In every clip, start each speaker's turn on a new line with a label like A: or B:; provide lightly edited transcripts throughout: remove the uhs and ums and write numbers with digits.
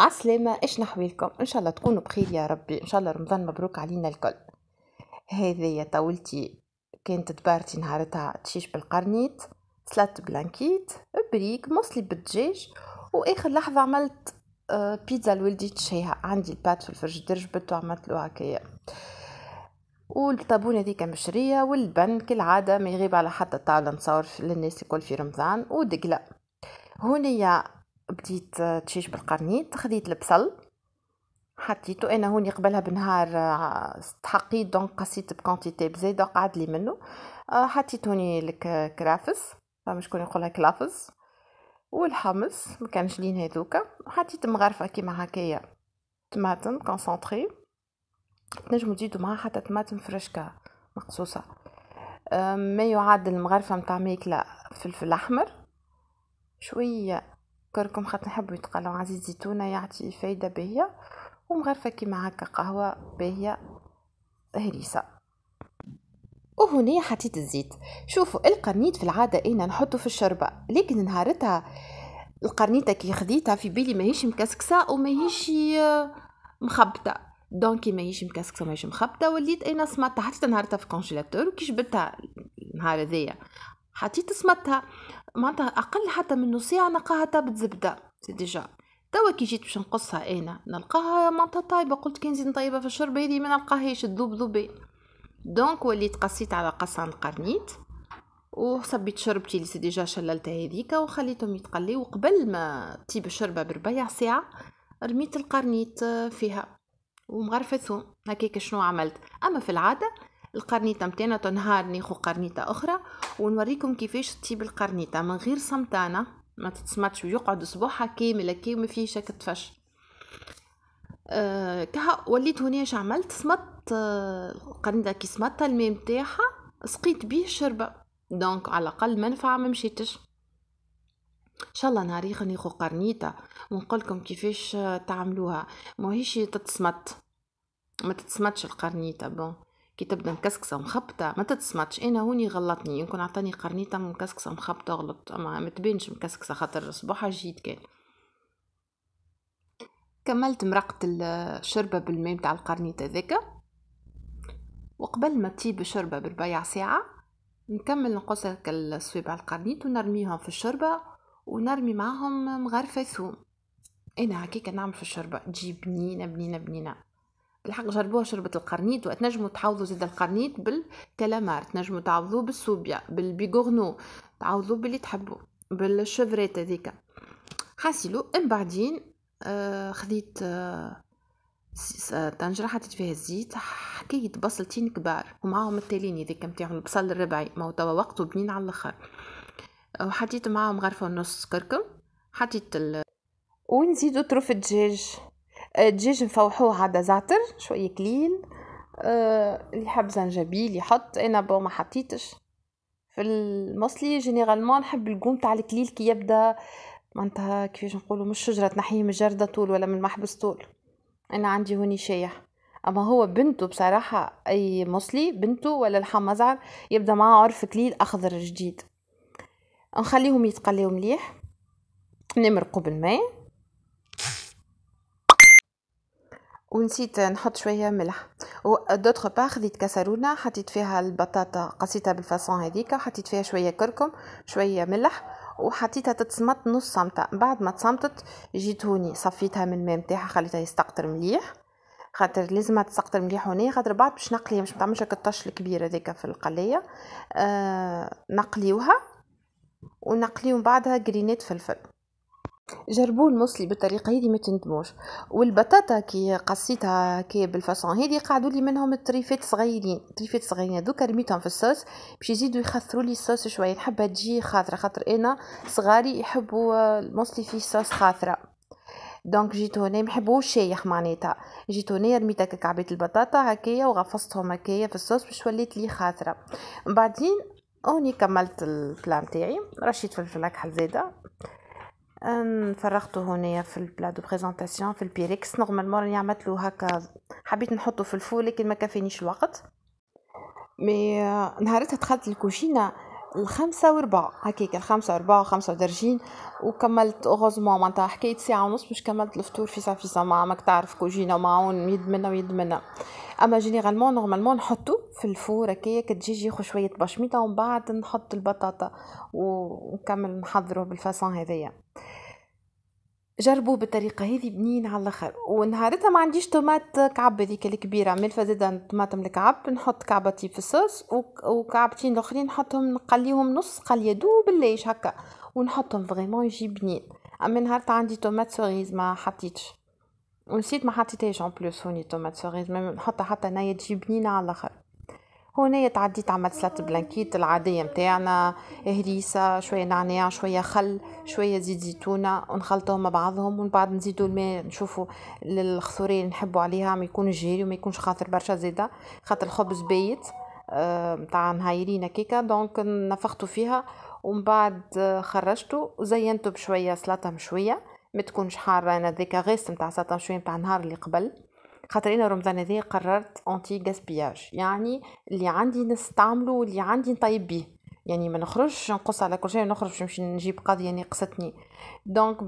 A: عسلامة، ايش نحويلكم؟ ان شاء الله تكونوا بخير يا ربي. ان شاء الله رمضان مبروك علينا الكل. هذه طاولتي كانت تبارتي نهارتها تشيش بالقرنيط، سلات بلانكيت، بريك موصلي بالدجاج. واخر لحظة عملت بيتزا لولدي تشيها. عندي البات في الفريجيدير جبته وعملت له هكايا. والطابونة ذيك مشرية، والبن كالعادة ما يغيب على حتى طاولة نصور للناس الكل في رمضان. ودقلة هونيا بديت تشيش بالقرنيط. خديت البصل حطيته انا هوني قبلها بنهار، استحقيت دونك قصيت بكونتيتي بزايده قعد لي منه. حطيت هوني الكرافس، فما شكون يقولها كلافز، والحمص ما كانش لين هذوكا. حطيت مغرفه كيما هكايا طماطم كونسونطري، تنجموا تزيدوا معها حتى طماطم فرشكه مقصوصه. ما يعادل مغرفه متاع ماكله فلفل احمر، شويه كركم خاطر نحبوا يتقلوا عزيز زيتونه يعطي فايده باهيه، ومغرفة كيما هكا قهوة باهية هريسة. وهنا حطيت الزيت. شوفوا القرنيط في العادة انا نحطه في الشوربة، لكن نهارتها القرنيطة كي خديتها في بالي ماهيش مكسكسة وماهيش مخبطة، دونك ماهيش مكسكسة وماهيش مخبطة، وليت انا سمطتها. حطيتها نهارتها في الكونجيلاتور، وكي جبتها النهار هذايا حطيت سمطتها معناتها اقل حتى من نص ساعة نقاها طابت زبدة. سي ديجا توا كي جيت باش نقصها انا نلقاها معناتها طايبه، قلت كي نزيد نطيبها في الشوربه هذه ما نلقاهاش تذوب ذوبان. دونك وليت قصيت على قصان القرنيط وصبيت شربتي اللي ديجا شللتها هذيك وخليتهم يتقليو. وقبل ما تطيب الشوربه بربع ساعه رميت القرنيط فيها ومغرفه ثوم. هكاك شنو عملت. اما في العاده القرنيطه متاعنا تنهار ناخذ قرنيطه اخرى ونوريكم كيفاش تطيب القرنيطه من غير سمطانه، ما تتسمطش ويقعد اسبوعها كامل هكا وما فيهش هكا تفش. كها وليت هونيش عملت سمط القرنيطه كي سمطتها الماء نتاعها سقيت بيه الشربه، دونك على الاقل منفعه ما مشيتش. ان شاء الله نهار اخر ناخذ قرنيطه ونقولكم كيفاش تعملوها. ماهيش تتسمط، ما تتسمطش القرنيطه بون كي تبدا مكسكسه ومخبطه ما تتسمطش. انا هوني غلطني، يمكن عطاني قرنيطه مكسكسه ومخبطه غلط، اما ما تبينش مكسكسه خاطر صباحها جيد كان. كملت مرقة الشربة بالماء متاع القرنيطة ذاك، وقبل ما تطيب الشربة بربع ساعة نكمل نقص هكا الصويبع القرنيط ونرميهم في الشربة ونرمي معاهم مغرفة ثوم. انا هكاك نعمل في الشربة تجي بنينة بنينة بنينة بالحق. جربوها شربة القرنيط، وتنجموا تعوضوا زيد القرنيط بالكلامار، تنجموا تعوضوه بالصوبيا بالبيغورنو، تعوضوه باللي تحبوا بالشفريت هذيك حاسيلو. من بعدين خذيت طنجرة حطيت فيها الزيت، حكاية بصلتين كبار ومعاهم التالين هذيك نتاعهم البصل الربعي، ما هو توا وقته بنين على الاخر. وحطيت معاهم غرفة ونص كركم، حطيت ونزيدو طرف الدجاج. الدجاج نفوحوه عدا زعتر شوية كليل، اللي يحب زنجبيل يحط، انا ما حطيتش. في المصلي جينيرالمون نحب القوم تاع الكليل كي يبدا معناتها كيفاش نقولوا مش شجرة تنحيه من الجردة طول ولا من المحبس طول. انا عندي هوني شايح، اما هو بنته بصراحة اي مصلي بنته ولا لحم مزعر يبدا معاه عرف كليل اخضر جديد. نخليهم يتقليو مليح، نمرقوا بالماء، ونسيت نحط شويه ملح. ودوتر بار خديت كاسرونه حطيت فيها البطاطا قصيتها بالفاصون هذيك، حطيت فيها شويه كركم شويه ملح وحطيتها تتصمت نص صمته. بعد ما تصمتت جيت هوني صفيتها من الماء نتاعها خليتها يستقطر مليح، خاطر لازم تستقطر مليح هوني خاطر بعد باش نقليها باش ما تعملش هكا الطش الكبير هذيك في القليه. نقليوها ونقليو بعدها جرينات فلفل. جربوا المصلي بالطريقه هذه ما تندموش. والبطاطا كي قصيتها كي بالفاصون هذه قعدوا لي منهم الطريفات صغيرين، طريفات صغيرين هذوك رميتهم في الصوص باش يزيدوا يخثروا لي الصوص شويه. نحبها تجي خاطره خاطر انا صغاري يحبوا المصلي فيه صوص خاطره، دونك جيت هنا محبوش شايخ معناتها. جيت هنا رميت هكا كعبات البطاطا هكايا وغفصتهم هكايا في الصوص باش وليت لي خاطره. بعدين اوني كملت البلان تاعي، رشيت فلفل اكحل زاده، فرغته هنا في البلا دو بريزونطاسيون في البيريكس. نورمالمون راني عملت له هكا، حبيت نحطه في الفول لكن ما كفانيش الوقت. مي نهارتها دخلت الكوشينه الخمسة وربع هكاك، الخمسة وربع وخمسة ودرجين، وكملت اوغوزمون معناتها حكاية ساعة ونص باش كملت الفطور فيسا مع ماك تعرف كوجينة ومعون يد منا ويد منا. اما جينيرالمون نورمالمون نحطو في الفور هكاك الدجاج ياخذ شوية بشميطة ومن بعد نحط البطاطا ونكمل نحضره بالفاصون هذيا. جربوه بالطريقه هذه بنين على الاخر. ونهارتها ما عنديش طوماط كعب هذيك الكبيره، ملفه زيدا طماطم الكعب نحط كعبتي في الصوص وكعبتين الاخرين نحطهم نقليهم نص قليه بالليش هكا ونحطهم فريمون يجي بنين. اما نهارتها عندي طوماط سوريز ما حطيتش ونسيت ما حطيتهاش اون بلوس هوني طوماط سوريز نحطها حتى نيه تجي بنينه على الاخر. هنا تعديت عملت سلطة بلانكيت العادية متاعنا، هريسة شوية نعناع شوية خل شوية زيت زيتونة ونخلطهم مع بعضهم، ومن بعد نزيدوا الماء نشوفوا الخضورين نحبوا عليها ما يكون جيري وما يكونش خاطر برشا زيادة خاطر الخبز بايت متاع نهايرين كيكا دونك نفختوا فيها ومن بعد خرجته وزينته بشوية سلطة مشوية ما تكونش حارة. انا ذيك غيست متاع سلطة مشوية متاع النهار اللي قبل خاطر انا رمضان هذا قررت انتي غاسبياج، يعني اللي عندي نستعمله واللي عندي نطيب بيه، يعني ما نخرجش نقص على كل شيء ونخرج نمشي نجيب قضيه ناقصتني. دونك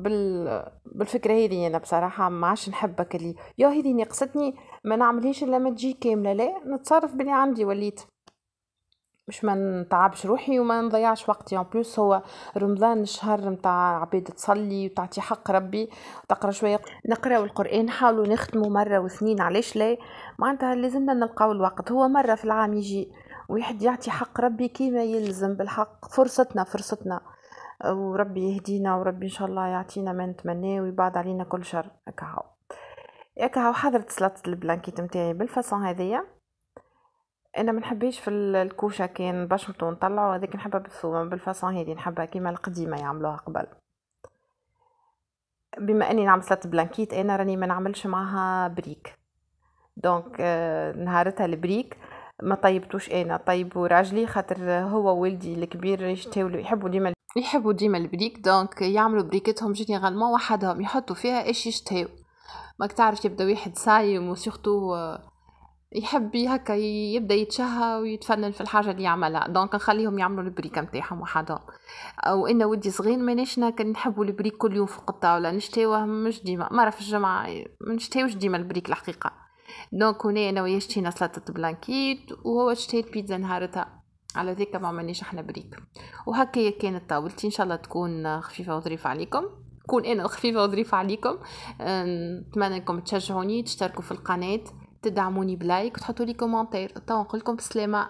A: بالفكره هذه انا بصراحه ما عادش نحبك اللي يا هذه ناقصتني ما نعملهاش الا ما تجي كامله، لا نتصرف باللي عندي وليت باش ما نتعبش روحي وما نضيعش وقتي. ان بلوس هو رمضان الشهر نتاع عباد تصلي وتعطي حق ربي وتقرا شويه نقراو القران نحاولوا نختموا مره واثنين علاش لا معناتها لازمنا نلقاو الوقت هو مره في العام يجي واحد يعطي حق ربي كيما يلزم بالحق فرصتنا وربي يهدينا وربي ان شاء الله يعطينا ما نتمناه ويبعد علينا كل شر. هكا حضرت سلطه البلانكيت نتاعي بالفاصون هذيا. انا ما نحبيش في الكوشه كان بشمطو نطلعو هذيك نحبها بالثوم بالفاصون هذه نحبها كيما القديمه يعملوها قبل. بما اني نعمل سلطه بلانكيت انا راني ما نعملش معها بريك دونك نهارتها البريك ما طيبتوش انا طيبوا راجلي خاطر هو ولدي الكبير يحبوا ديما البريك دونك يعملوا بريكتهم جينيرالمون وحدهم يحطوا فيها ايش يشتهوا ماك تعرف يبدا واحد صايم وسورتو يحب هكا يبدا يتشهى ويتفنن في الحاجه اللي يعملها دونك نخليهم يعملوا البريك نتاعهم وحدهم. او ان ودي صغير مانيش كان نحبوا البريك كل يوم فوق الطاوله نشتيوه مش ديما مره في الجمعه ما نشتيوش ديما البريك الحقيقه. دونك هنا انا وياه شتينا سلطه بلانكيت وهو شتي البيتزا نهارتها على ذيك ما مانيش احنا بريك. وهكا كانت طاولتي ان شاء الله تكون خفيفه وظريفه عليكم كون انا خفيفه وظريفه عليكم. نتمنى انكم تشجعوني تشتركوا في القناه تدعموني بلايك وتحطوا لي كومنتير. تو نقول لكم بسلامه.